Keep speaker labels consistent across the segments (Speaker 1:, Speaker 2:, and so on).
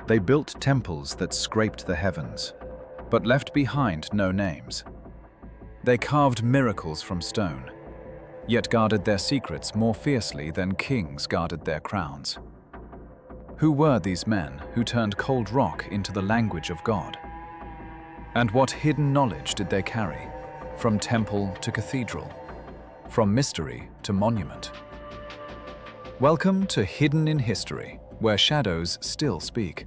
Speaker 1: They built temples that scraped the heavens, but left behind no names. They carved miracles from stone, yet guarded their secrets more fiercely than kings guarded their crowns. Who were these men who turned cold rock into the language of God? And what hidden knowledge did they carry, from temple to cathedral, from mystery to monument? Welcome to Hidden in History, where shadows still speak.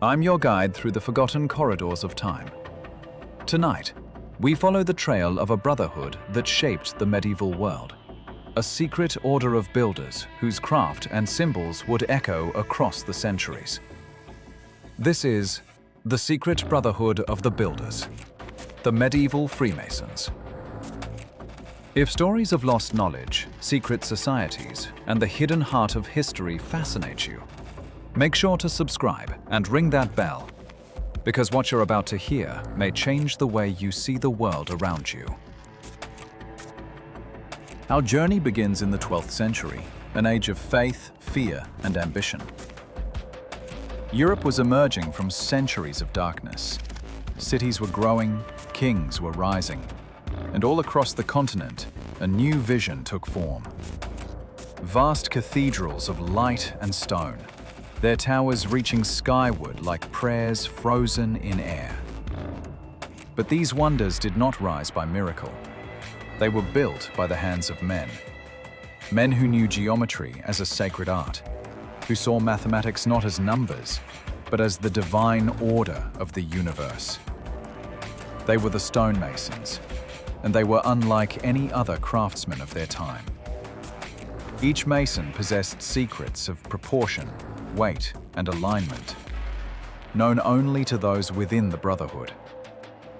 Speaker 1: I'm your guide through the forgotten corridors of time. Tonight, we follow the trail of a brotherhood that shaped the medieval world. A secret order of builders whose craft and symbols would echo across the centuries. This is the secret brotherhood of the builders, the medieval Freemasons. If stories of lost knowledge, secret societies, and the hidden heart of history fascinate you, make sure to subscribe and ring that bell, because what you're about to hear may change the way you see the world around you. Our journey begins in the 12th century, an age of faith, fear, and ambition. Europe was emerging from centuries of darkness. Cities were growing, kings were rising, and all across the continent, a new vision took form. Vast cathedrals of light and stone, their towers reaching skyward like prayers frozen in air. But these wonders did not rise by miracle. They were built by the hands of men. Men who knew geometry as a sacred art, who saw mathematics not as numbers, but as the divine order of the universe. They were the stonemasons, and they were unlike any other craftsmen of their time. Each mason possessed secrets of proportion, weight, and alignment, known only to those within the brotherhood.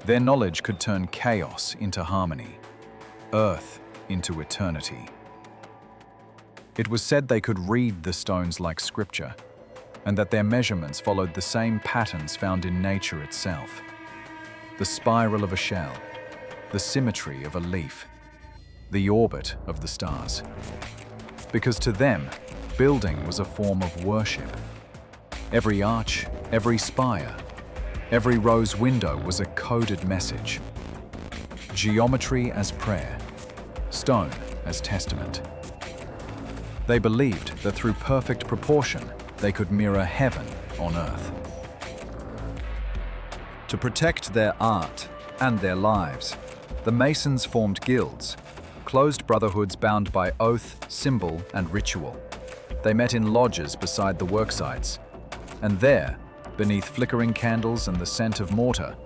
Speaker 1: Their knowledge could turn chaos into harmony, earth into eternity. It was said they could read the stones like scripture, and that their measurements followed the same patterns found in nature itself. The spiral of a shell, the symmetry of a leaf, the orbit of the stars. Because to them, building was a form of worship. Every arch, every spire, every rose window was a coded message. Geometry as prayer, stone as testament. They believed that through perfect proportion, they could mirror heaven on earth. To protect their art and their lives, the Masons formed guilds, closed brotherhoods bound by oath, symbol, and ritual. They met in lodges beside the worksites, and there, beneath flickering candles and the scent of mortar,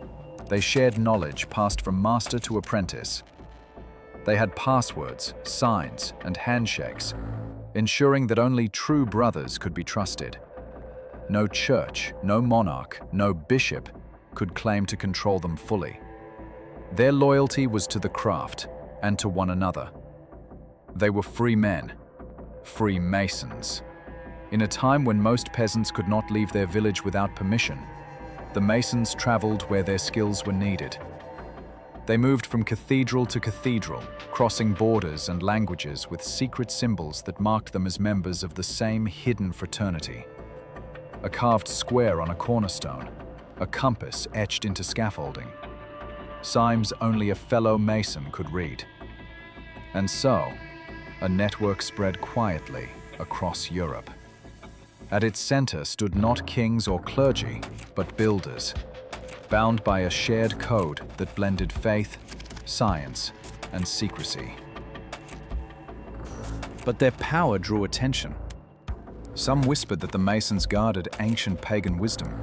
Speaker 1: they shared knowledge passed from master to apprentice. They had passwords, signs, and handshakes, ensuring that only true brothers could be trusted. No church, no monarch, no bishop could claim to control them fully. Their loyalty was to the craft and to one another. They were free men, Freemasons. In a time when most peasants could not leave their village without permission, the Masons traveled where their skills were needed. They moved from cathedral to cathedral, crossing borders and languages with secret symbols that marked them as members of the same hidden fraternity. A carved square on a cornerstone, a compass etched into scaffolding. Signs only a fellow Mason could read. And so, a network spread quietly across Europe. At its center stood not kings or clergy, but builders, bound by a shared code that blended faith, science, and secrecy. But their power drew attention. Some whispered that the Masons guarded ancient pagan wisdom,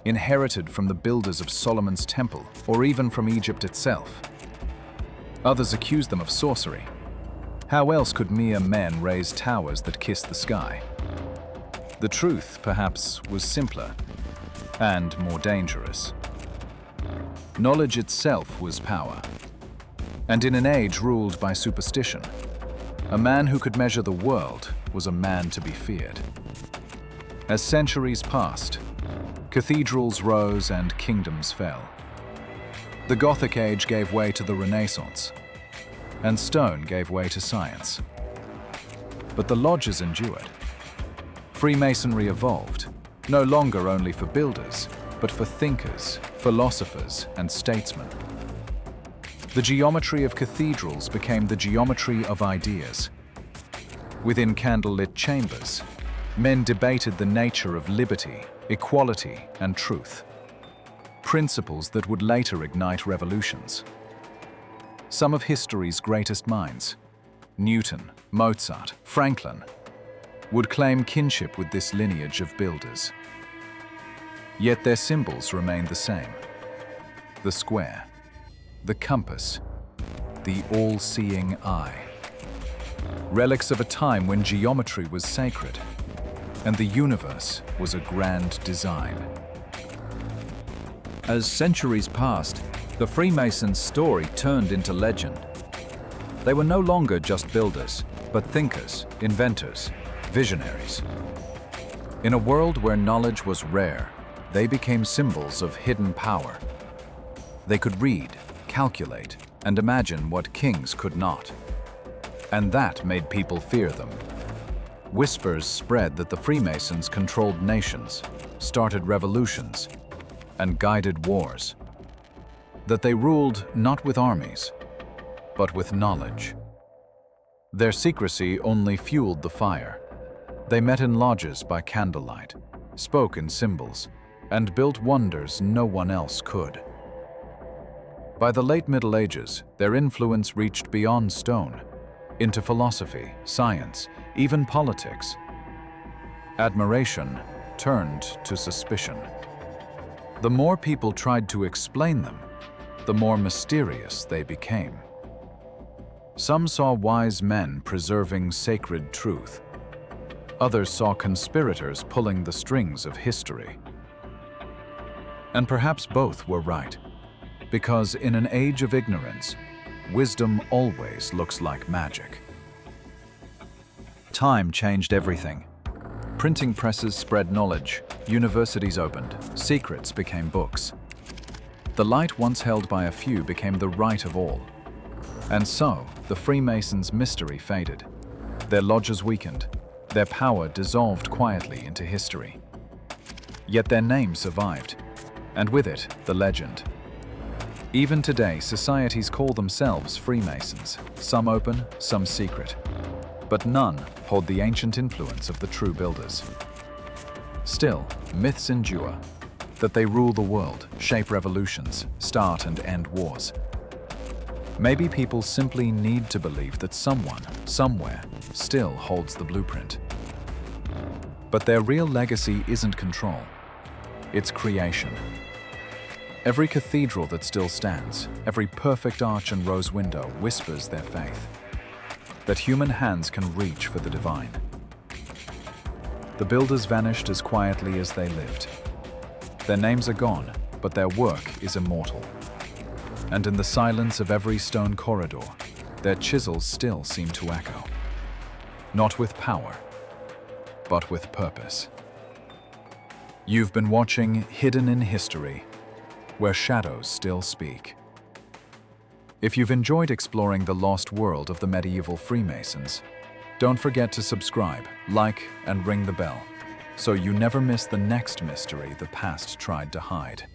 Speaker 1: inherited from the builders of Solomon's temple, or even from Egypt itself. Others accused them of sorcery. How else could mere men raise towers that kissed the sky? The truth, perhaps, was simpler and more dangerous. Knowledge itself was power. And in an age ruled by superstition, a man who could measure the world was a man to be feared. As centuries passed, cathedrals rose and kingdoms fell. The Gothic age gave way to the Renaissance, and stone gave way to science. But the lodges endured. Freemasonry evolved, no longer only for builders, but for thinkers, philosophers, and statesmen. The geometry of cathedrals became the geometry of ideas. Within candlelit chambers, men debated the nature of liberty, equality, and truth, principles that would later ignite revolutions. Some of history's greatest minds, Newton, Mozart, Franklin, would claim kinship with this lineage of builders. Yet their symbols remained the same: the square, the compass, the all-seeing eye. Relics of a time when geometry was sacred and the universe was a grand design.
Speaker 2: As centuries passed, the Freemasons' story turned into legend. They were no longer just builders, but thinkers, inventors, visionaries. In a world where knowledge was rare, they became symbols of hidden power. They could read, calculate, and imagine what kings could not. And that made people fear them. Whispers spread that the Freemasons controlled nations, started revolutions, and guided wars. That they ruled not with armies, but with knowledge. Their secrecy only fueled the fire. They met in lodges by candlelight, spoke in symbols, and built wonders no one else could. By the late Middle Ages, their influence reached beyond stone, into philosophy, science, even politics. Admiration turned to suspicion. The more people tried to explain them, the more mysterious they became. Some saw wise men preserving sacred truth. Others saw conspirators pulling the strings of history. And perhaps both were right, because in an age of ignorance, wisdom always looks like magic. Time changed everything. Printing presses spread knowledge, universities opened, secrets became books. The light once held by a few became the right of all. And so, the Freemasons' mystery faded. Their lodges weakened, their power dissolved quietly into history. Yet their name survived, and with it, the legend. Even today, societies call themselves Freemasons, some open, some secret. But none hold the ancient influence of the true builders. Still, myths endure, that they rule the world, shape revolutions, start and end wars. Maybe people simply need to believe that someone, somewhere, still holds the blueprint. But their real legacy isn't control, it's creation. Every cathedral that still stands, every perfect arch and rose window whispers their faith, that human hands can reach for the divine. The builders vanished as quietly as they lived. Their names are gone, but their work is immortal. And in the silence of every stone corridor, their chisels still seem to echo. Not with power, but with purpose. You've been watching Hidden in History, where shadows still speak. If you've enjoyed exploring the lost world of the medieval Freemasons, don't forget to subscribe, like, and ring the bell, so you never miss the next mystery the past tried to hide.